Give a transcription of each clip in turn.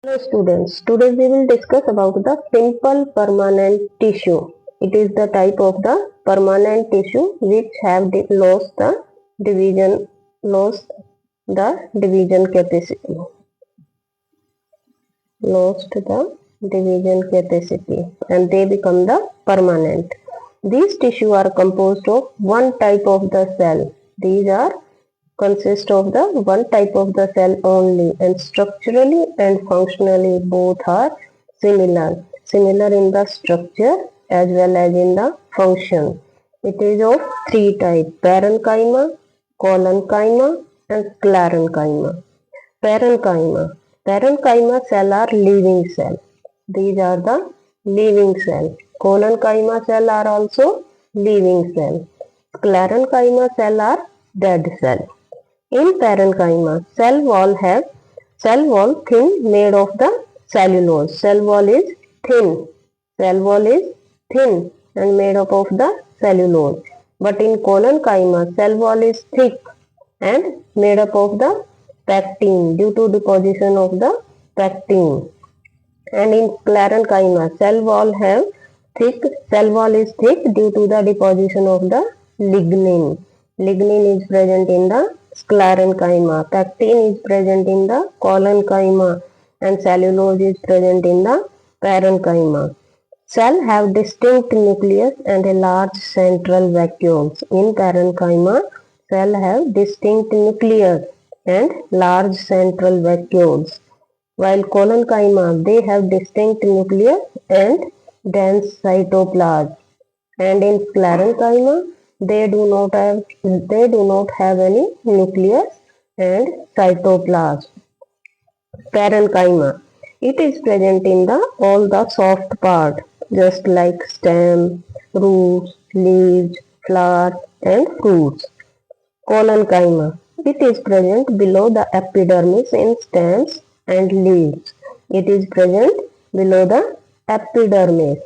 Hello students, today we will discuss about the simple permanent tissue. It is the type of the permanent tissue which have lost the division capacity, and they become the permanent. These tissue are composed of one type of the cell. These are consist of the one type of the cell only, and structurally and functionally both are similar in the structure as well as in the function. It is of three types: parenchyma, collenchyma and sclerenchyma. Parenchyma. Parenchyma cell are living cell. These are the living cell. Collenchyma cell are also living cell. Sclerenchyma cell are dead cell. In parenchyma, cell wall thin made of the cellulose. Cell wall is thin. Cell wall is thin and made up of the cellulose. But in collenchyma, cell wall is thick and made up of the pectin due to deposition of the pectin. And in sclerenchyma, cell wall is thick due to the deposition of the lignin. Lignin is present in the sclerenchyma, pectin is present in the collenchyma, and cellulose is present in the parenchyma. Cell have distinct nucleus and a large central vacuoles. In parenchyma, cell have distinct nucleus and large central vacuoles, while collenchyma they have distinct nucleus and dense cytoplasm, and in sclerenchyma they do not have any nucleus and cytoplasm. Parenchyma, it is present in the all the soft part, just like stem, roots, leaves, flowers and fruits. Collenchyma, it is present below the epidermis in stems and leaves. It is present below the epidermis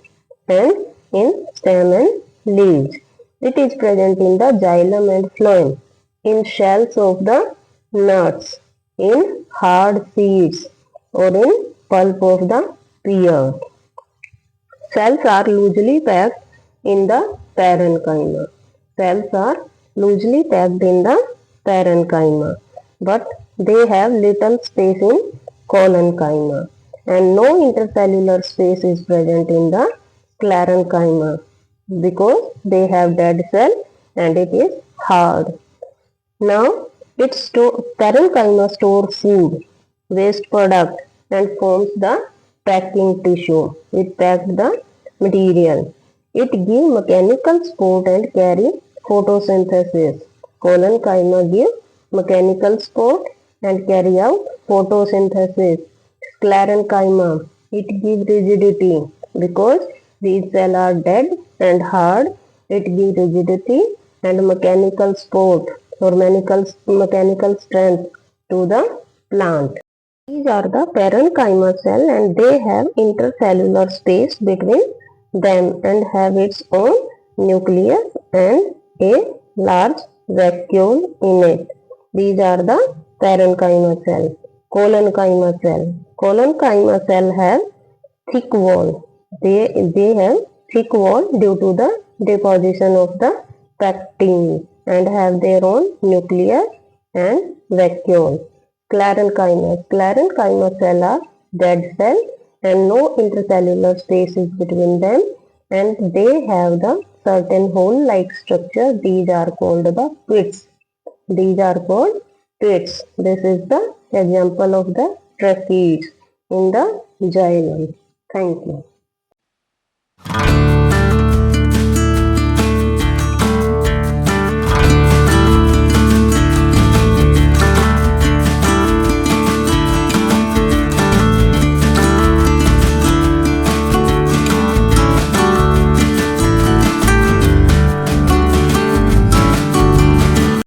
and in stem and leaves. It is present in the xylem and phloem, in shells of the nuts, in hard seeds or in pulp of the pear. Cells are loosely packed in the parenchyma. Cells are loosely packed in the parenchyma, but they have little space in collenchyma, and no intercellular space is present in the sclerenchyma because they have dead cell and it is hard. Now, parenchyma stores food, waste product and forms the packing tissue. It packs the material. It gives mechanical support and carry photosynthesis. Collenchyma give mechanical support and carry out photosynthesis. Sclerenchyma, it gives rigidity because these cells are dead and hard. It gives rigidity and mechanical support or mechanical strength to the plant. These are the parenchyma cell, and they have intercellular space between them and have its own nucleus and a large vacuole in it. These are the parenchyma cell. Collenchyma cell. Collenchyma cell have thick wall. They have thick wall due to the deposition of the pectin and have their own nucleus and vacuole. Sclerenchyma cell are dead cell and no intercellular space is between them, and they have the certain hole-like structure. These are called the pits. These are called pits. This is the example of the trapeze in the xylem. Thank you.